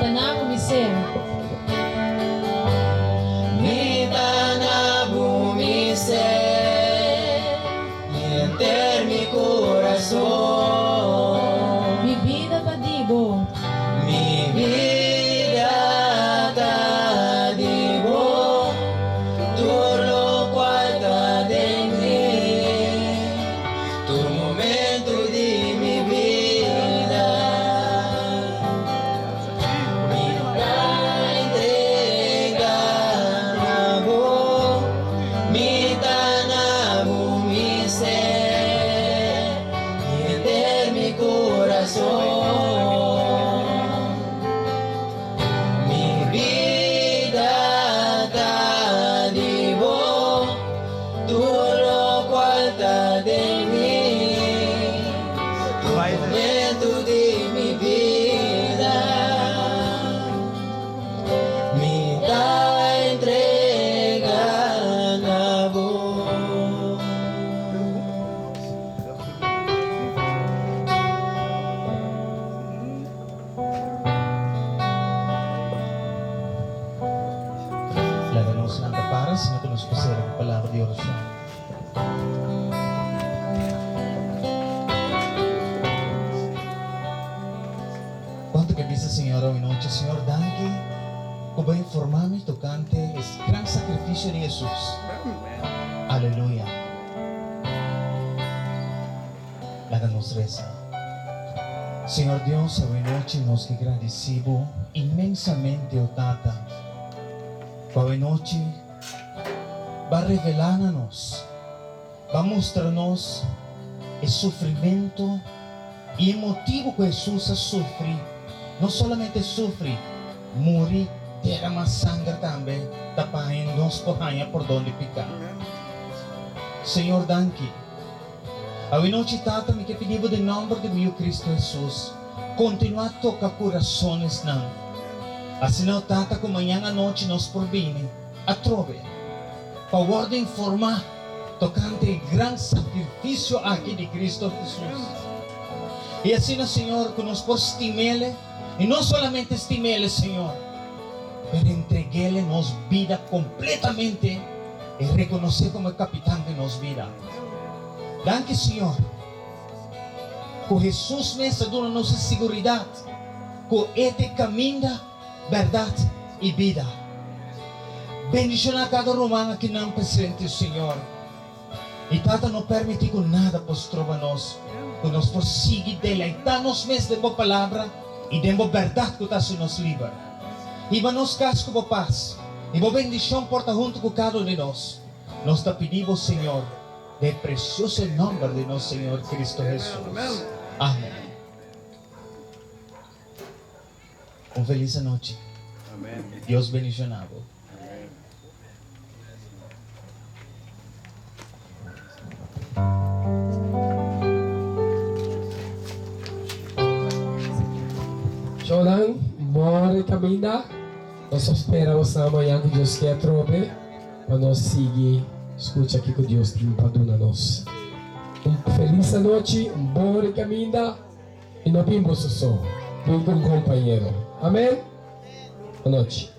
tanang umisim. Mitana bumise y enter mi corazón. Mi vida padibo, Mi vida te digo, todo lo cual te dengue, tu momento de mi vida, mi entrega a vos, mi tanabu, mi ser, y enter mi corazón. De mí, tu momento de mi vida, mi entrega a vos. La ganamos ng kaparas na tunos ko sa palabra de oración. Quanto que dice Señor hoy noche, Señor, danke como informarme tocante el gran sacrificio de Jesús. Aleluya. Háganos reza. Señor Dios, hoy noche nos agradecemos inmensamente, oh Tata. Hoy noche va a revelarnos, va a mostrarnos el sufrimiento y el motivo que Jesús ha sufrido. No solamente sufre, morir, derramar sangre también, tapándonos por allá por donde picar. Señor, danke. Hoy noche, Tata, me pedimos en nombre de mi Cristo Jesús, continúa a tocar corazones, não. Assim, não, Tata, como mañana noche nos provine, a trove, favor de informar, tocante el gran sacrificio aquí de Cristo Jesús. Y así, Señor, que nos por estimele, y no solamente estimele, Señor, pero entreguele nos vida completamente y reconocer como el capitán de nos vida. Danke, Señor, que Jesús me está dando nuestra seguridad, que este camino, verdad y vida. Bendición a cada romano que nos presente, Señor. Y Tata no permite que nada postrova-nos, que nos prosigue dela e dá-nos mesmo de boa palavra e de boa verdade que está nos livre. E nos casco boa paz e boa bendição porta junto com cada um de nós. Nós te pedimos, Senhor, de precioso nome de nosso Senhor Cristo Jesus. Amém. Feliz noite. Amén. Deus bendicionado. Jonan, more caminha. Nós esperamos amanhã que Deus quer trove para nós seguir. Escute aqui que Deus tem para nós. Feliz noite, bom caminho e não vimos só. Vem com companheiro. Amém? Boa noite.